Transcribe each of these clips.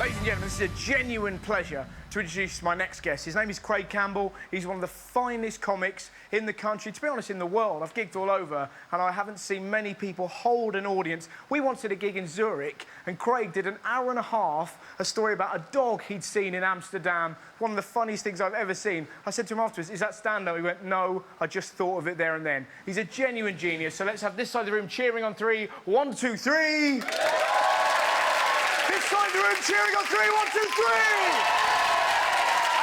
Ladies and gentlemen, this is a genuine pleasure to introduce my next guest. His name is Craig Campbell. He's one of the finest comics in the country, to be honest, in the world. I've gigged all over, and I haven't seen many people hold an audience. We once did a gig in Zurich, and Craig did an hour and a half, a story about a dog he'd seen in Amsterdam. One of the funniest things I've ever seen. I said to him afterwards, "Is that stand-up?" He went, "No, I just thought of it there and then." He's a genuine genius, so let's have this side of the room cheering on three. 1, 2, 3. This side of the room cheering on three. 1, 2, 3.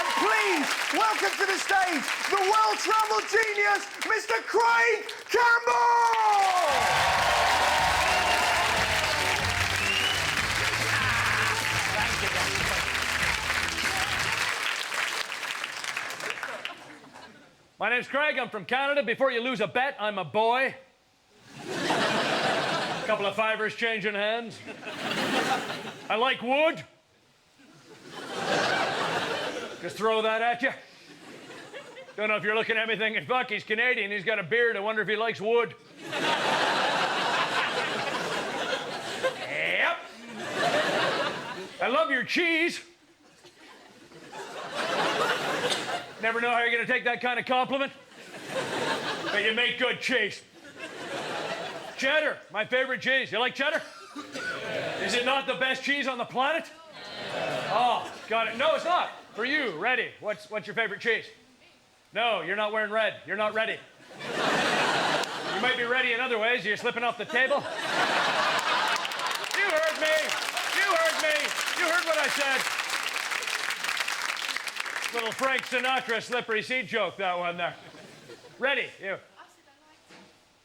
And please, welcome to the stage, the well-travelled genius, Mr. Craig Campbell! My name's Craig, I'm from Canada. Before you lose a bet, I'm a boy. A couple of fivers changing hands. I like wood. Just throw that at you. Don't know if you're looking at me thinking, fuck, he's Canadian, he's got a beard, I wonder if he likes wood. Yep. I love your cheese. Never know how you're gonna take that kind of compliment. But you make good cheese. Cheddar, my favorite cheese. You like cheddar? Is it not the best cheese on the planet? Oh, got it. No, it's not. For you, ready. What's your favorite cheese? No, you're not wearing red. You're not ready. You might be ready in other ways. You're slipping off the table. You heard me. You heard me. You heard what I said. Little Frank Sinatra slippery seat joke, that one there. Ready, you.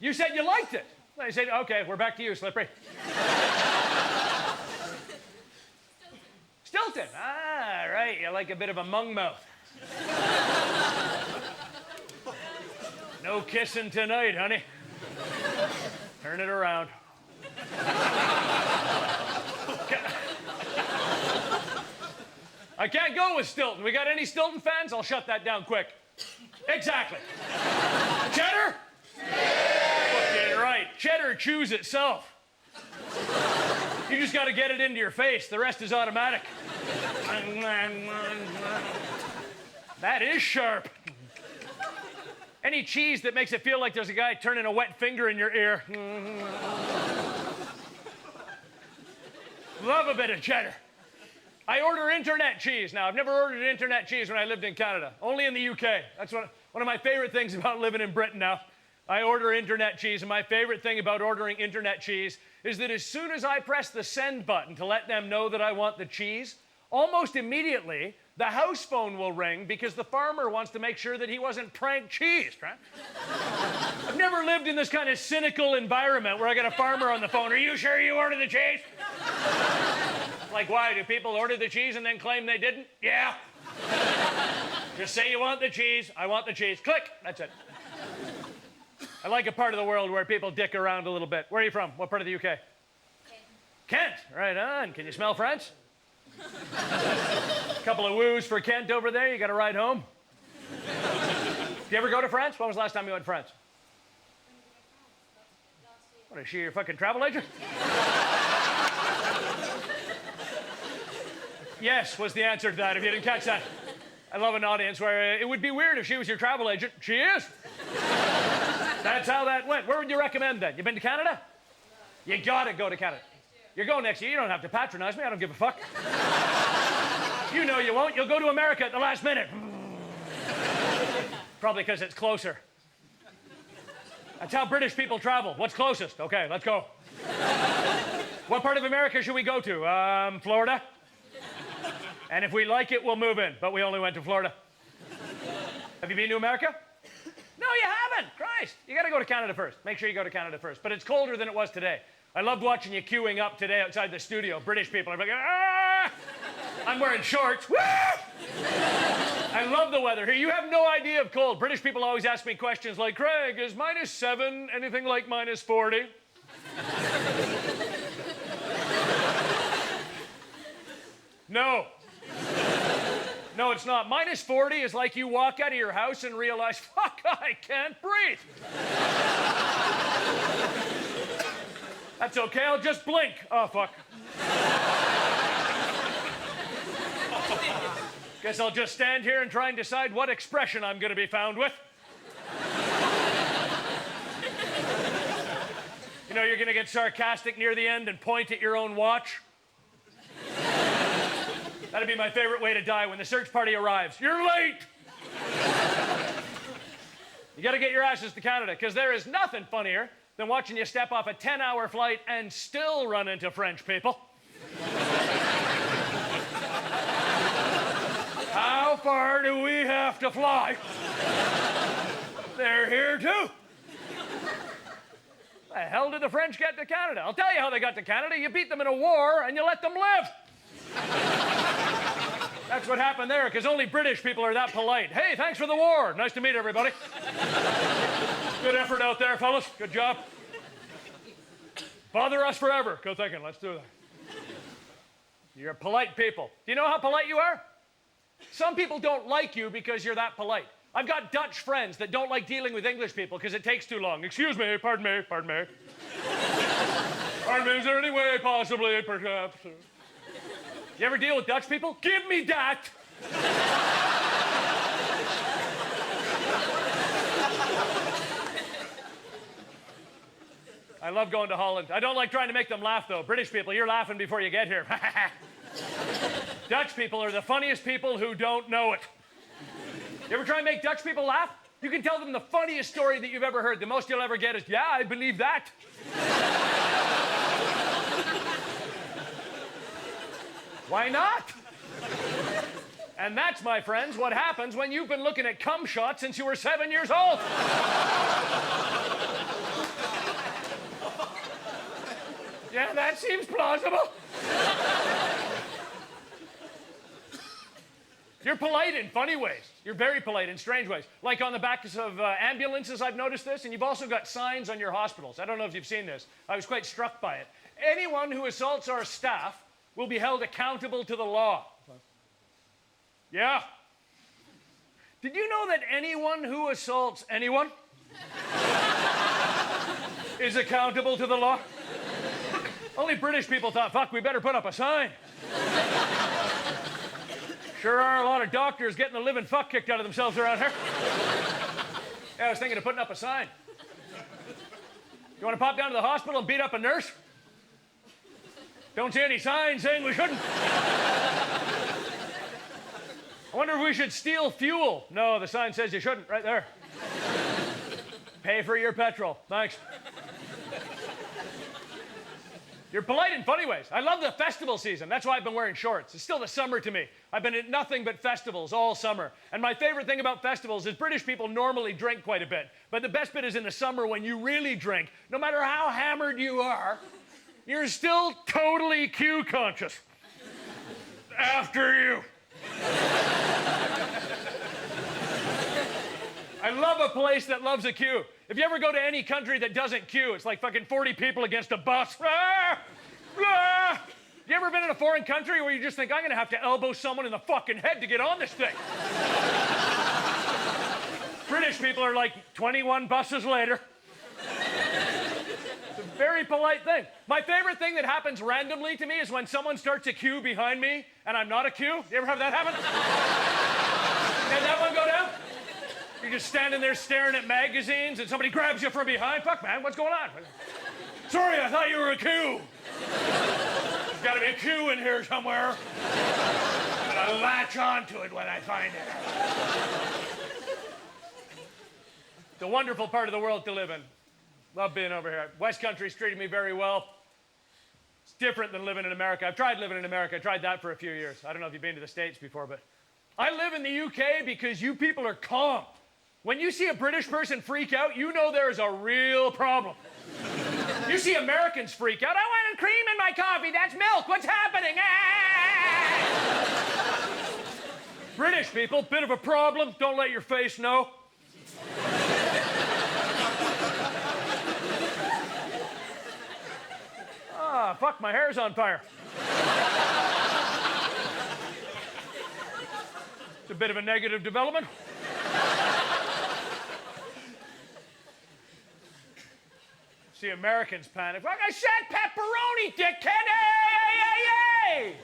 You said you liked it. I said, okay, we're back to you, Slippery. Stilton. Ah, right, you like a bit of a mung mouth. No kissing tonight, honey. Turn it around. I can't go with Stilton. We got any Stilton fans? I'll shut that down quick. Exactly. Cheddar? Fucking right. Cheddar chews itself. You just got to get it into your face. The rest is automatic. That is sharp. Any cheese that makes it feel like there's a guy turning a wet finger in your ear. Love a bit of cheddar. I order internet cheese now. I've never ordered internet cheese when I lived in Canada. Only in the UK. That's one of my favorite things about living in Britain now. I order internet cheese, and my favorite thing about ordering internet cheese is that as soon as I press the send button to let them know that I want the cheese, almost immediately, the house phone will ring because the farmer wants to make sure that he wasn't prank cheesed, right? I've never lived in this kind of cynical environment where I got a farmer on the phone. Are you sure you ordered the cheese? Like, why? Do people order the cheese and then claim they didn't? Yeah. Just say you want the cheese. I want the cheese. Click. That's it. I like a part of the world where people dick around a little bit. Where are you from? What part of the UK? Kent. Kent. Right on. Can you smell French? A couple of woos for Kent over there. You got a ride home? Did you ever go to France? When was the last time you went to France? What, is she your fucking travel agent? Yes was the answer to that, if you didn't catch that. I love an audience where it would be weird if she was your travel agent. She is. That's how that went. Where would you recommend then? You been to Canada? You gotta go to Canada. You're going next year. You don't have to patronize me. I don't give a fuck. You know you won't. You'll go to America at the last minute. Probably because it's closer. That's how British people travel. What's closest? Okay, let's go. What part of America should we go to? Florida? And if we like it, we'll move in. But we only went to Florida. Have you been to America? No, you haven't. Christ. You got to go to Canada first. Make sure you go to Canada first. But it's colder than it was today. I loved watching you queuing up today outside the studio. British people are like, ah! I'm wearing shorts. Woo! I love the weather here. You have no idea of cold. British people always ask me questions like, Craig, is -7 anything like -40? No. No, it's not. -40 is like you walk out of your house and realize, fuck, I can't breathe. That's okay, I'll just blink. Oh, fuck. Guess I'll just stand here and try and decide what expression I'm going to be found with. You know, you're going to get sarcastic near the end and point at your own watch. That'd be my favorite way to die when the search party arrives. You're late! You got to get your asses to Canada, because there is nothing funnier than watching you step off a 10-hour flight and still run into French people. How far do we have to fly? They're here too. The hell did the French get to Canada? I'll tell you how they got to Canada. You beat them in a war and you let them live. That's what happened there, because only British people are that polite. Hey, thanks for the war. Nice to meet everybody. Good effort out there, fellas. Good job. Bother us forever. Go thinking. Let's do that. You're polite people. Do you know how polite you are? Some people don't like you because you're that polite. I've got Dutch friends that don't like dealing with English people because it takes too long. Excuse me, pardon me, pardon me. Pardon me, is there any way possibly, perhaps? You ever deal with Dutch people? Give me that! I love going to Holland. I don't like trying to make them laugh, though. British people, you're laughing before you get here. Dutch people are the funniest people who don't know it. You ever try and make Dutch people laugh? You can tell them the funniest story that you've ever heard. The most you'll ever get is, yeah, I believe that. Why not? And that's, my friends, what happens when you've been looking at cum shots since you were 7 years old. Yeah, that seems plausible. You're polite in funny ways. You're very polite in strange ways. Like on the backs of ambulances, I've noticed this, and you've also got signs on your hospitals. I don't know if you've seen this. I was quite struck by it. Anyone who assaults our staff will be held accountable to the law. Yeah. Did you know that anyone who assaults anyone is accountable to the law? Only British people thought, fuck, we better put up a sign. Sure are a lot of doctors getting the living fuck kicked out of themselves around here. Yeah, I was thinking of putting up a sign. You want to pop down to the hospital and beat up a nurse? Don't see any signs saying we shouldn't. I wonder if we should steal fuel. No, the sign says you shouldn't, right there. Pay for your petrol. Thanks. You're polite in funny ways. I love the festival season. That's why I've been wearing shorts. It's still the summer to me. I've been at nothing but festivals all summer. And my favorite thing about festivals is British people normally drink quite a bit. But the best bit is in the summer when you really drink. No matter how hammered you are, you're still totally Q conscious. After you. I love a place that loves a queue. If you ever go to any country that doesn't queue, it's like fucking 40 people against a bus. Ah! Ah! You ever been in a foreign country where you just think, I'm gonna have to elbow someone in the fucking head to get on this thing? British people are like 21 buses later. It's a very polite thing. My favorite thing that happens randomly to me is when someone starts a queue behind me and I'm not a queue. You ever have that happen? Had that one go down? You're just standing there staring at magazines and somebody grabs you from behind. Fuck, man, what's going on? Sorry, I thought you were a queue. There's got to be a queue in here somewhere. I'm gonna latch onto it when I find it. It's a wonderful part of the world to live in. Love being over here. West Country's treated me very well. It's different than living in America. I've tried living in America. I tried that for a few years. I don't know if you've been to the States before, but I live in the UK because you people are calm. When you see a British person freak out, you know there's a real problem. You see Americans freak out. I want cream in my coffee. That's milk. What's happening? Ah! British people, bit of a problem. Don't let your face know. Ah, fuck, my hair's on fire. It's a bit of a negative development. See Americans panic. Like I said, pepperoni, dickhead! Hey!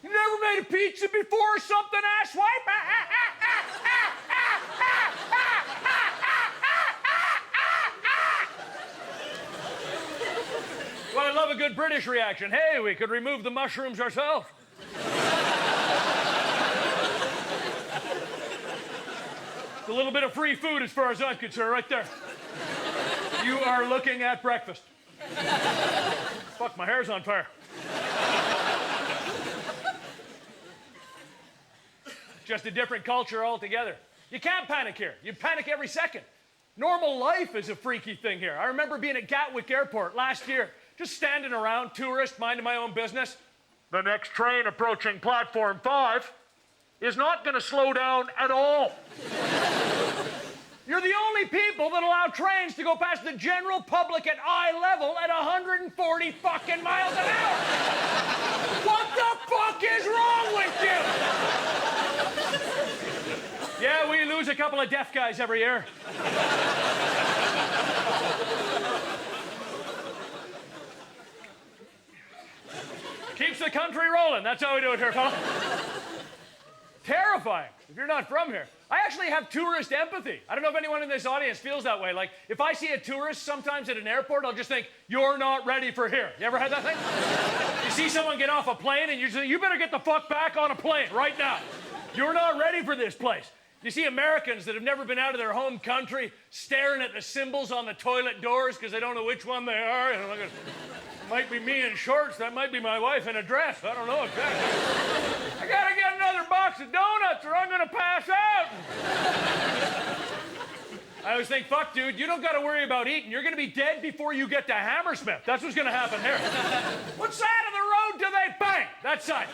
You never made ate a pizza before something, asswipe? Well, I love a good British reaction. Hey, we could remove the mushrooms ourselves. It's a little bit of free food as far as I'm concerned, right there. You are looking at breakfast. Fuck, my hair's on fire. Just a different culture altogether. You can't panic here. You panic every second. Normal life is a freaky thing here. I remember being at Gatwick Airport last year, just standing around, tourist, minding my own business. The next train approaching platform 5 is not going to slow down at all. You're the only people that allow trains to go past the general public at eye level at 140 fucking miles an hour. What the fuck is wrong with you? Yeah, we lose a couple of deaf guys every year. Keeps the country rolling. That's how we do it here, fella. Terrifying, if you're not from here. I actually have tourist empathy. I don't know if anyone in this audience feels that way. Like, if I see a tourist sometimes at an airport, I'll just think, you're not ready for here. You ever had that thing? You see someone get off a plane and you say, you better get the fuck back on a plane right now. You're not ready for this place. You see Americans that have never been out of their home country staring at the symbols on the toilet doors because they don't know which one they are. And like, might be me in shorts, that might be my wife in a dress. I don't know exactly. I gotta get another box of donuts or I'm gonna pass out. I always think, fuck, dude, you don't gotta worry about eating. You're gonna be dead before you get to Hammersmith. That's what's gonna happen here. What side of the road do they bang? That side.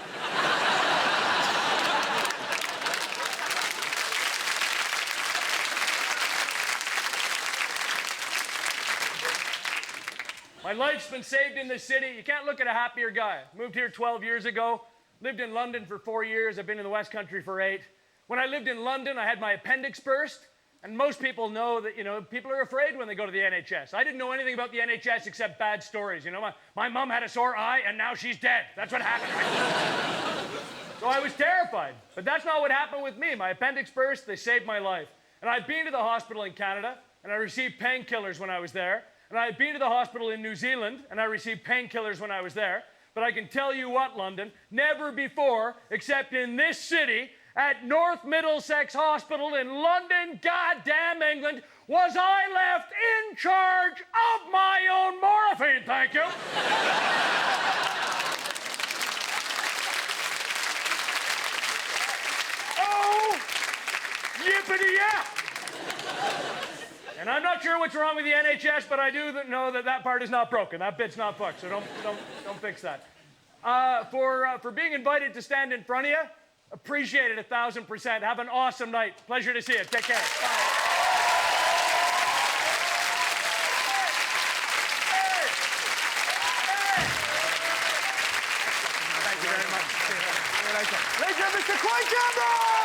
My life's been saved in this city. You can't look at a happier guy. Moved here 12 years ago. Lived in London for 4 years. I've been in the West Country for 8. When I lived in London, I had my appendix burst. And most people know that, people are afraid when they go to the NHS. I didn't know anything about the NHS except bad stories. My mom had a sore eye and now she's dead. That's what happened. So I was terrified. But that's not what happened with me. My appendix burst, they saved my life. And I've been to the hospital in Canada and I received painkillers when I was there. And I've been to the hospital in New Zealand, and I received painkillers when I was there. But I can tell you what, London, never before, except in this city, at North Middlesex Hospital in London, goddamn England, was I left in charge of my own morphine. Thank you. Oh, yippity-yap. And I'm not sure what's wrong with the NHS, but I do know that that part is not broken. That bit's not fucked, so don't fix that. For being invited to stand in front of you, appreciate it 1,000%. Have an awesome night. Pleasure to see you. Take care. Bye. Thank you very much. See you later. Mr. Campbell!